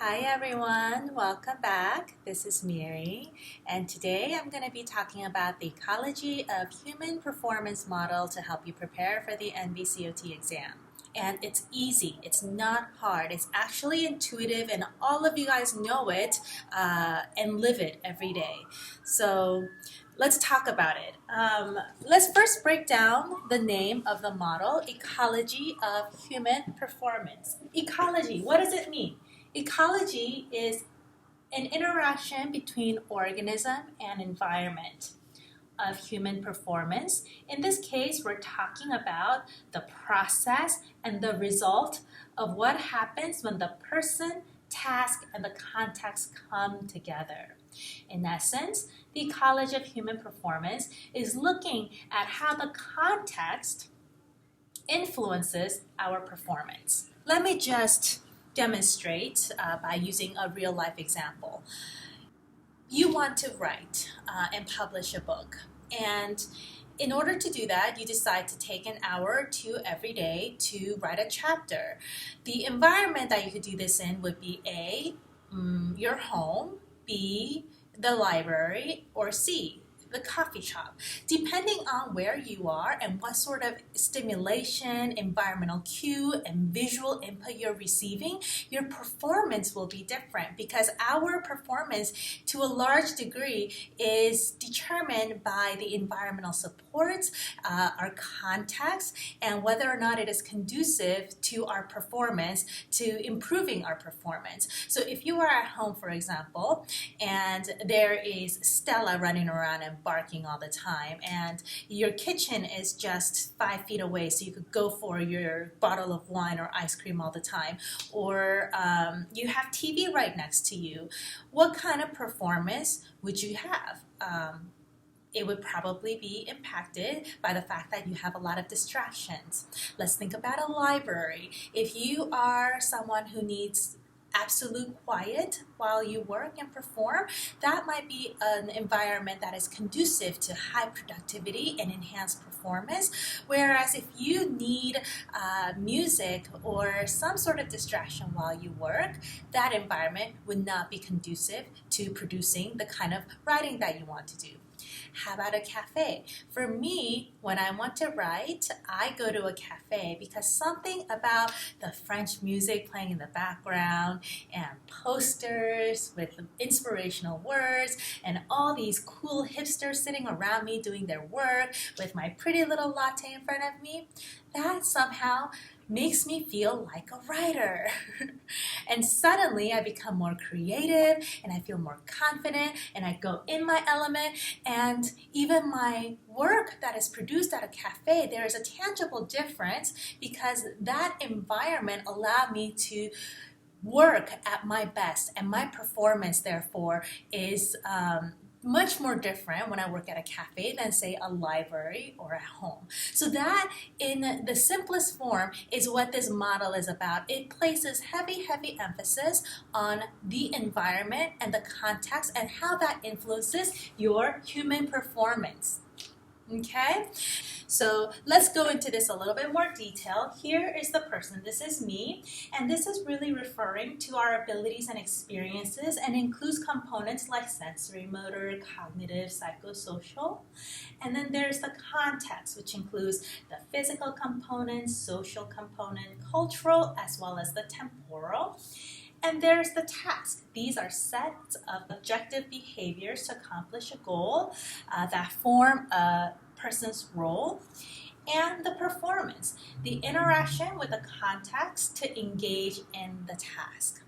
Hi everyone, welcome back. This is Miri, and today I'm going to be talking about the ecology of human performance model to help you prepare for the NBCOT exam. And it's easy, it's not hard, it's actually intuitive, and all of you guys know it and live it every day. So let's talk about it. Let's first break down the name of the model, Ecology of Human Performance. Ecology, what does it mean? Ecology is an interaction between organism and environment of human performance. In this case, we're talking about the process and the result of what happens when the person, task, and the context come together. In essence, the ecology of human performance is looking at how the context influences our performance. Let me just demonstrate by using a real life example. You want to write and publish a book, and in order to do that, you decide to take an hour or two every day to write a chapter. The environment that you could do this in would be A, your home, B, the library, or C, the coffee shop. Depending on where you are and what sort of stimulation, environmental cue, and visual input you're receiving, your performance will be different, because our performance to a large degree is determined by the environmental supports, our context, and whether or not it is conducive to our performance, to improving our performance. So if you are at home, for example, and there is Stella running around and barking all the time, and your kitchen is just 5 feet away, so you could go for your bottle of wine or ice cream all the time, or you have TV right next to you, what kind of performance would you have? It would probably be impacted by the fact that you have a lot of distractions. Let's think about a library. If you are someone who needs absolute quiet while you work and perform, that might be an environment that is conducive to high productivity and enhanced performance. Whereas if you need music or some sort of distraction while you work, that environment would not be conducive to producing the kind of writing that you want to do. How about a cafe? For me, when I want to write, I go to a cafe because something about the French music playing in the background and posters with inspirational words and all these cool hipsters sitting around me doing their work with my pretty little latte in front of me, that somehow makes me feel like a writer. And suddenly I become more creative and I feel more confident and I go in my element, and even my work that is produced at a cafe, there is a tangible difference because that environment allowed me to work at my best, and my performance therefore is much more different when I work at a cafe than, say, a library or at home. So that, in the simplest form, is what this model is about. It places heavy emphasis on the environment and the context and how that influences your human performance. Okay? So let's go into this a little bit more detail. Here is the person. This is me, and this is really referring to our abilities and experiences and includes components like sensory, motor, cognitive, psychosocial. And then there's the context, which includes the physical component, social component, cultural, as well as the temporal. And there's the task. These are sets of objective behaviors to accomplish a goal that form a person's role. And the performance, the interaction with the context to engage in the task.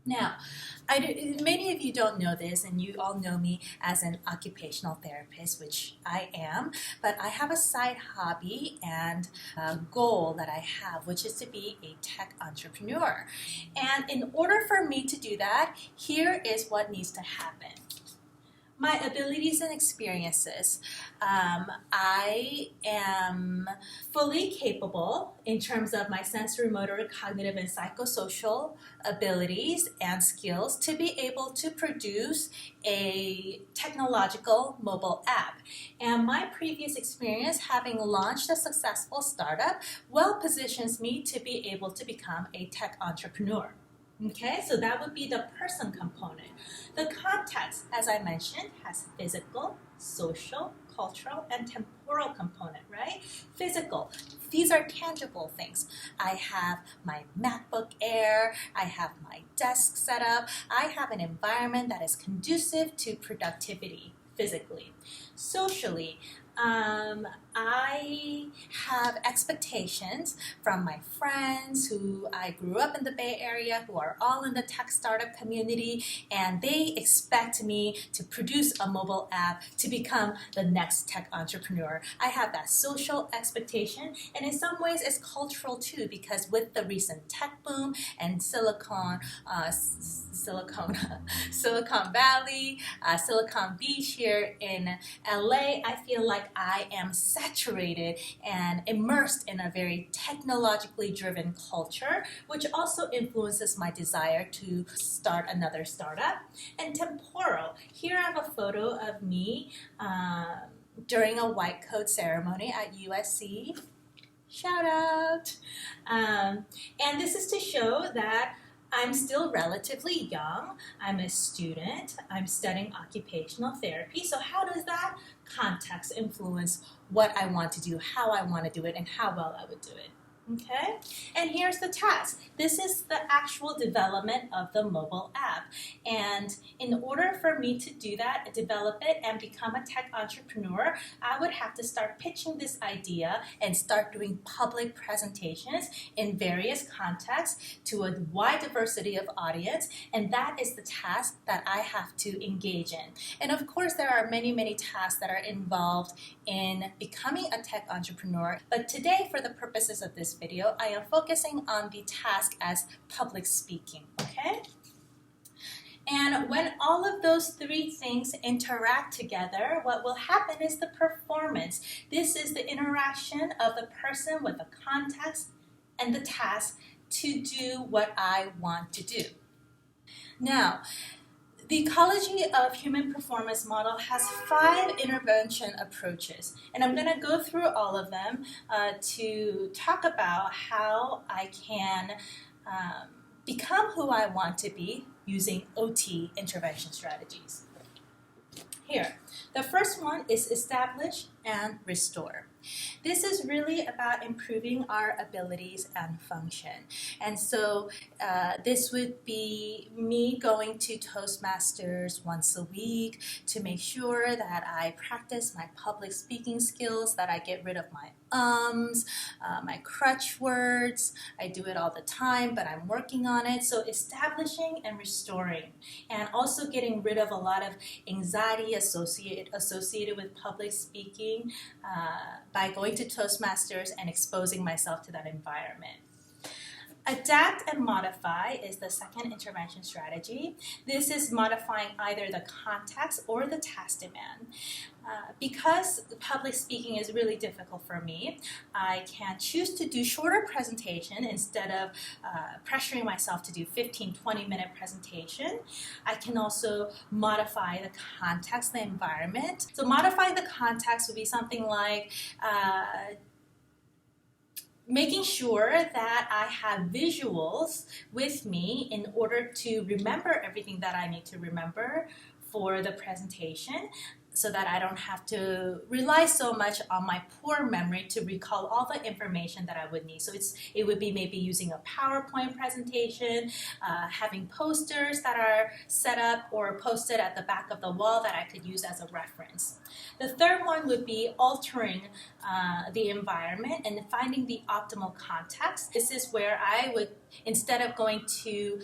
Now, many of you don't know this, and you all know me as an occupational therapist, which I am, but I have a side hobby and a goal that I have, which is to be a tech entrepreneur. And in order for me to do that, here is what needs to happen. My abilities and experiences. I am fully capable in terms of my sensory, motor, cognitive, and psychosocial abilities and skills to be able to produce a technological mobile app. And my previous experience, having launched a successful startup, well positions me to be able to become a tech entrepreneur. Okay, so that would be the person component. The context, as I mentioned, has physical, social, cultural, and temporal component, right? Physical, these are tangible things. I have my MacBook Air, I have my desk set up, I have an environment that is conducive to productivity physically. Socially, I have expectations from my friends who I grew up in the Bay Area, who are all in the tech startup community, and they expect me to produce a mobile app to become the next tech entrepreneur. I have that social expectation, and in some ways it's cultural too, because with the recent tech boom and Silicon Valley, Silicon Beach here in LA, I feel like I am saturated and immersed in a very technologically driven culture, which also influences my desire to start another startup. And temporal, here I have a photo of me during a white coat ceremony at USC. Shout out! And this is to show that I'm still relatively young. I'm a student. I'm studying occupational therapy. So how does that context influence what I want to do, how I want to do it, and how well I would do it? Okay, and here's the task. This is the actual development of the mobile app. And in order for me to do that, develop it, and become a tech entrepreneur, I would have to start pitching this idea and start doing public presentations in various contexts to a wide diversity of audience. And that is the task that I have to engage in. And of course, there are many, many tasks that are involved in becoming a tech entrepreneur. But today, for the purposes of this video, I am focusing on the task as public speaking, okay? And when all of those three things interact together, what will happen is the performance. This is the interaction of the person with the context and the task to do what I want to do. Now, the Ecology of Human Performance model has 5 intervention approaches, and I'm going to go through all of them to talk about how I can become who I want to be using OT intervention strategies. Here, the first one is establish and restore. This is really about improving our abilities and function. And so this would be me going to Toastmasters once a week to make sure that I practice my public speaking skills, that I get rid of my my crutch words. I do it all the time, but I'm working on it. So establishing and restoring, and also getting rid of a lot of anxiety associated with public speaking by going to Toastmasters and exposing myself to that environment. Adapt and modify is the second intervention strategy. This is modifying either the context or the task demand. Because public speaking is really difficult for me, I can choose to do shorter presentation instead of pressuring myself to do 15-20 minute presentation. I can also modify the context, the environment. So modify the context would be something like making sure that I have visuals with me in order to remember everything that I need to remember for the presentation, so that I don't have to rely so much on my poor memory to recall all the information that I would need. So it would be maybe using a PowerPoint presentation, having posters that are set up or posted at the back of the wall that I could use as a reference. The third one would be altering the environment and finding the optimal context. This is where I would, instead of going to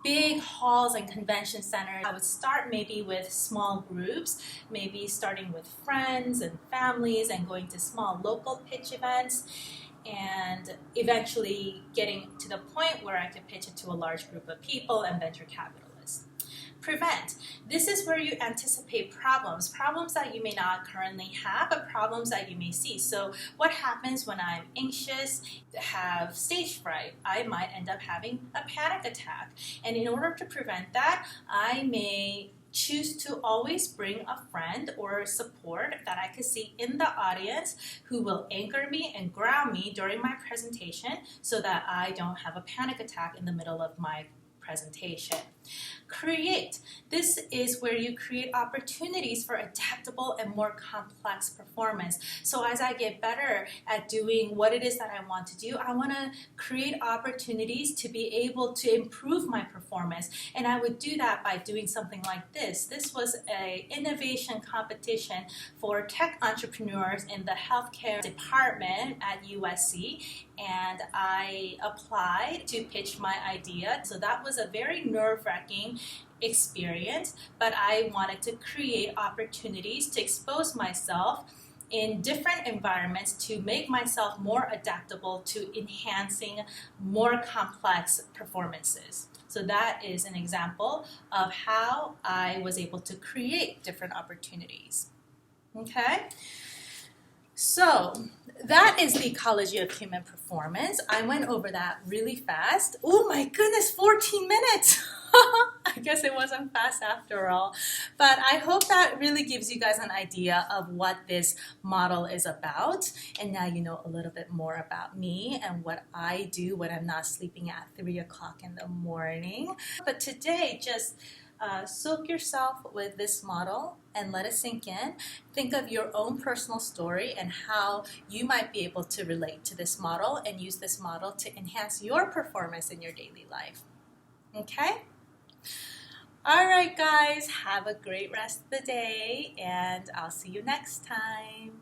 big halls and convention centers, I would start maybe with small groups, maybe starting with friends and families and going to small local pitch events, and eventually getting to the point where I could pitch it to a large group of people and venture capitalists. Prevent. This is where you anticipate problems that you may not currently have, but problems that you may see. So what happens when I'm anxious, have stage fright? I might end up having a panic attack. And in order to prevent that, I may choose to always bring a friend or support that I could see in the audience who will anchor me and ground me during my presentation so that I don't have a panic attack in the middle of my presentation. Create. This is where you create opportunities for adaptable and more complex performance. So as I get better at doing what it is that I want to do, I want to create opportunities to be able to improve my performance. And I would do that by doing something like this. This was an innovation competition for tech entrepreneurs in the healthcare department at USC. And I applied to pitch my idea. So that was a very nerve-wracking experience, but I wanted to create opportunities to expose myself in different environments to make myself more adaptable to enhancing more complex performances. So that is an example of how I was able to create different opportunities. Okay? So that is the ecology of human performance. I went over that really fast. Oh my goodness, 14 minutes. I guess it wasn't fast after all. But I hope that really gives you guys an idea of what this model is about. And now you know a little bit more about me and what I do when I'm not sleeping at 3 o'clock in the morning. But today, just soak yourself with this model and let it sink in. Think of your own personal story and how you might be able to relate to this model and use this model to enhance your performance in your daily life. Okay? All right, guys, have a great rest of the day, and I'll see you next time.